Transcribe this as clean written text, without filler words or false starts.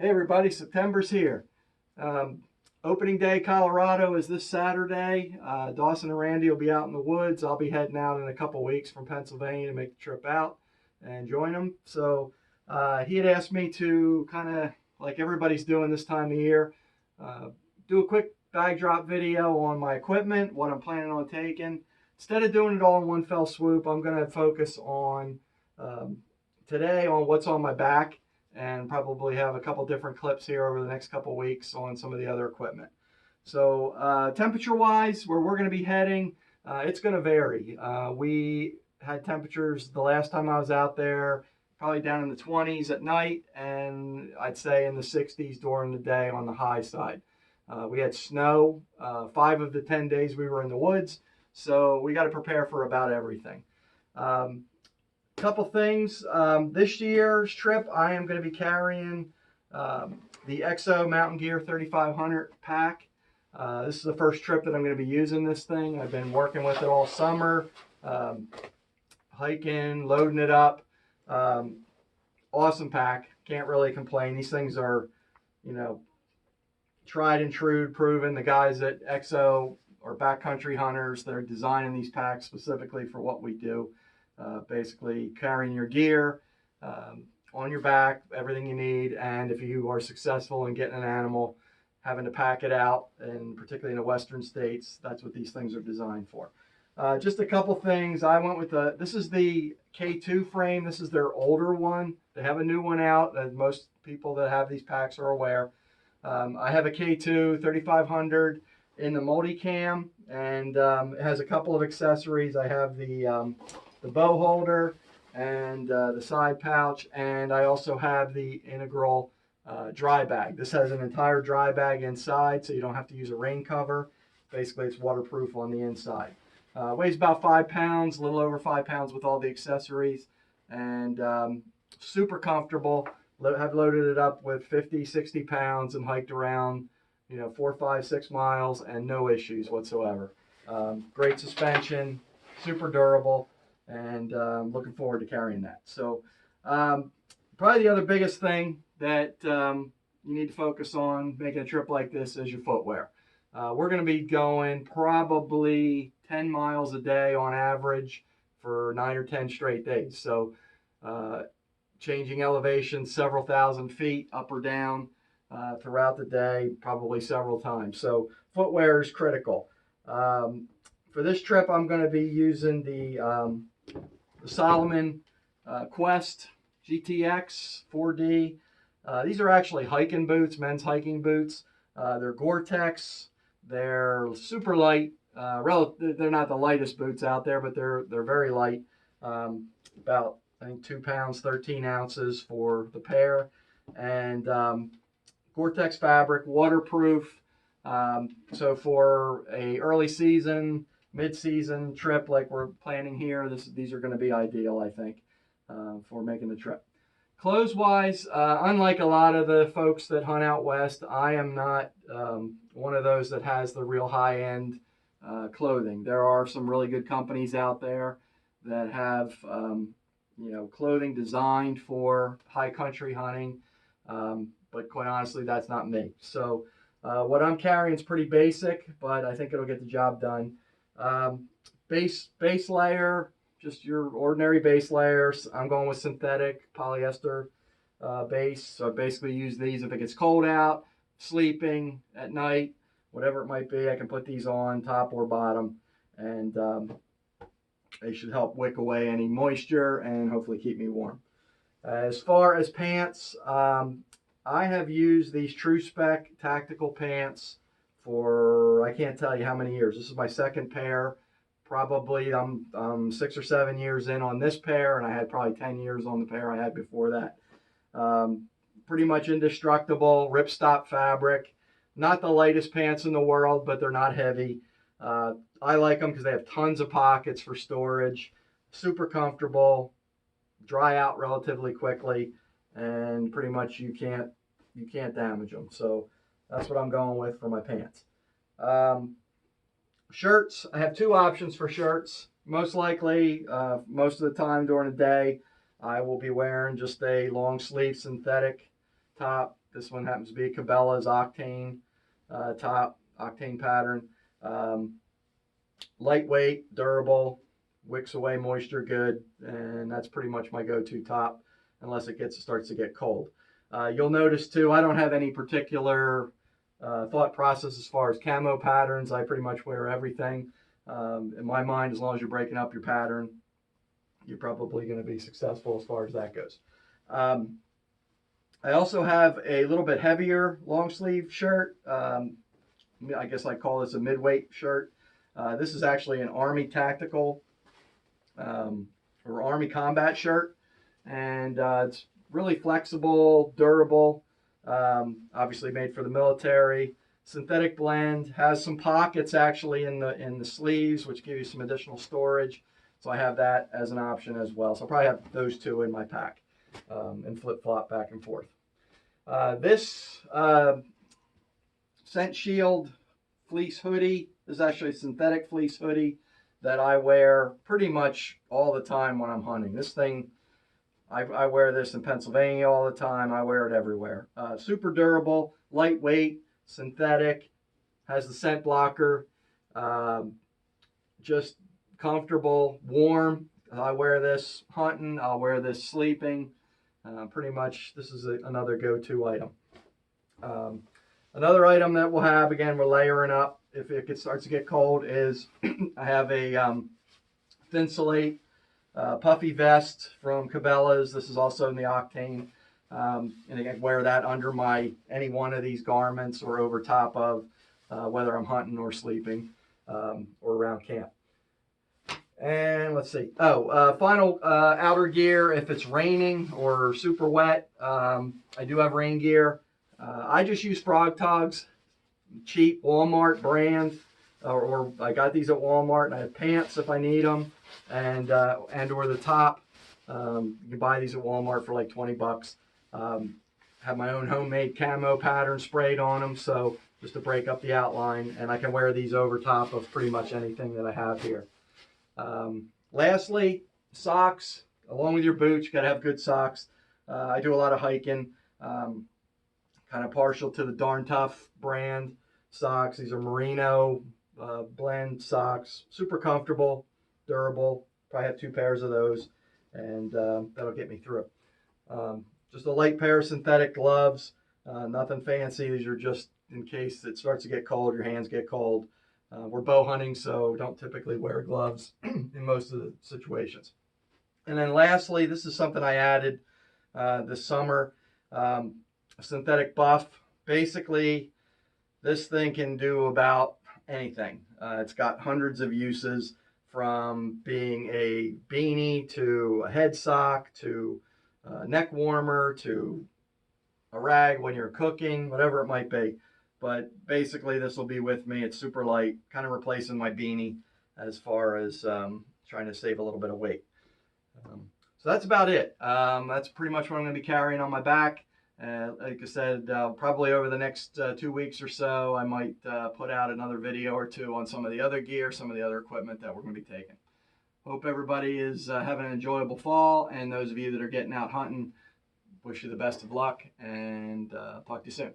Hey everybody, September's here. Um, Opening day, Colorado is this Saturday. Dawson and Randy will be out in the woods. I'll be heading out in a couple weeks from Pennsylvania to make the trip out and join them. So he had asked me to kind of, like everybody's doing this time of year, uh, do a quick bag drop video on my equipment, what I'm planning on taking. Instead of doing it all in one fell swoop, I'm going to focus on um, today on what's on my back and probably have a couple different clips here over the next couple weeks on some of the other equipment. So temperature wise, where we're going to be heading, it's going to vary. We had temperatures the last time I was out there probably down in the 20s at night, and I'd say in the 60s during the day on the high side. We had snow 5 of the 10 days we were in the woods, so we got to prepare for about everything. Couple things. This year's trip, I am going to be carrying the EXO Mountain Gear 3500 pack. This is the first trip that I'm going to be using this thing. I've been working with it all summer, hiking, loading it up. Awesome pack. Can't really complain. These things are, tried and true, proven. The guys at EXO are backcountry hunters. They're designing these packs specifically for what we do. Basically carrying your gear on your back, everything you need, and if you are successful in getting an animal, having to pack it out, and particularly in the western states, that's what these things are designed for. Just a couple things. I went with this is the K2 frame. This is their older one. They have a new one out, as most people that have these packs are aware. I have a K2 3500 in the multicam, and it has a couple of accessories. I have the bow holder and the side pouch, and I also have the integral dry bag. This has an entire dry bag inside, so you don't have to use a rain cover. Basically, it's waterproof on the inside. Weighs about 5 pounds, a little over 5 pounds with all the accessories, and super comfortable. Have loaded it up with 50, 60 pounds and hiked around, 4, 5, 6 miles and no issues whatsoever. Great suspension, super durable, and looking forward to carrying that. So probably the other biggest thing that you need to focus on making a trip like this is your footwear. We're going to be going probably 10 miles a day on average for 9 or 10 straight days. So changing elevation several thousand feet up or down throughout the day, probably several times. So footwear is critical. For this trip, I'm going to be using the Salomon Quest GTX 4D. These are actually hiking boots, men's hiking boots. They're Gore-Tex. They're super light. They're not the lightest boots out there, but they're very light. About, I think, 2 pounds, 13 ounces for the pair. And Gore-Tex fabric, waterproof. So for a early season, mid-season trip like we're planning here, these are going to be ideal, I think, for making the trip. Clothes-wise, unlike a lot of the folks that hunt out west, I am not one of those that has the real high-end clothing. There are some really good companies out there that have clothing designed for high country hunting, but quite honestly, that's not me. So what I'm carrying is pretty basic, but I think it'll get the job done. Base layer, just your ordinary base layers. I'm going with synthetic polyester base. So I basically use these if it gets cold out, sleeping at night, whatever it might be. I can put these on top or bottom, and they should help wick away any moisture and hopefully keep me warm. As far as pants, I have used these True Spec tactical pants for I can't tell you how many years. This is my second pair. Probably I'm 6 or 7 years in on this pair, and I had probably 10 years on the pair I had before that. Pretty much indestructible, ripstop fabric. Not the lightest pants in the world, but they're not heavy. I like them because they have tons of pockets for storage. Super comfortable, dry out relatively quickly, and pretty much you can't damage them. So that's what I'm going with for my pants. Shirts, I have 2 options for shirts. Most likely, most of the time during the day, I will be wearing just a long sleeve synthetic top This one happens to be Cabela's Octane top, Octane pattern. Lightweight, durable, wicks away moisture good, and that's pretty much my go-to top unless it starts to get cold. You'll notice too, I don't have any particular thought process as far as camo patterns. I pretty much wear everything. In my mind, as long as you're breaking up your pattern, you're probably going to be successful as far as that goes. I also have a little bit heavier long sleeve shirt. I guess I call this a midweight shirt. This is actually an Army tactical or Army combat shirt, and it's really flexible, durable, obviously made for the military. Synthetic blend, has some pockets actually in the sleeves, which give you some additional storage. So I have that as an option as well. So I'll probably have those two in my pack and flip-flop back and forth. This Scent Shield fleece hoodie is actually a synthetic fleece hoodie that I wear pretty much all the time when I'm hunting. This thing, I wear this in Pennsylvania all the time. I wear it everywhere. Super durable, lightweight, synthetic, has the scent blocker, just comfortable, warm. I wear this hunting, I'll wear this sleeping. Pretty much this is another go-to item. Another item that we'll have, again, we're layering up if it starts to get cold, is I have a Thinsulate puffy vest from Cabela's. This is also in the Octane. And I can wear that under any one of these garments or over top of whether I'm hunting or sleeping or around camp. And let's see. Final outer gear, if it's raining or super wet, I do have rain gear. I just use Frog Togs, cheap Walmart brand, or I got these at Walmart, and I have pants if I need them, and or the top. You can buy these at Walmart for like 20 bucks. Have my own homemade camo pattern sprayed on them, so just to break up the outline, and I can wear these over top of pretty much anything that I have here. Lastly, socks. Along with your boots, you gotta have good socks. I do a lot of hiking. Kind of partial to the Darn Tough brand socks. These are merino blend socks. Super comfortable, durable. Probably have 2 pairs of those, and that'll get me through. Just a light pair of synthetic gloves. Nothing fancy. These are just in case it starts to get cold, your hands get cold. We're bow hunting, so don't typically wear gloves in most of the situations. And then lastly, this is something I added this summer, a synthetic buff. Basically, this thing can do about anything. It's got hundreds of uses, from being a beanie to a head sock to a neck warmer to a rag when you're cooking, whatever it might be. But basically, this will be with me. It's super light, kind of replacing my beanie as far as trying to save a little bit of weight. So that's about it. That's pretty much what I'm going to be carrying on my back. Like I said, probably over the next 2 weeks or so, I might put out another video or two on some of the other gear, some of the other equipment that we're going to be taking. Hope everybody is having an enjoyable fall, and those of you that are getting out hunting, wish you the best of luck, and talk to you soon.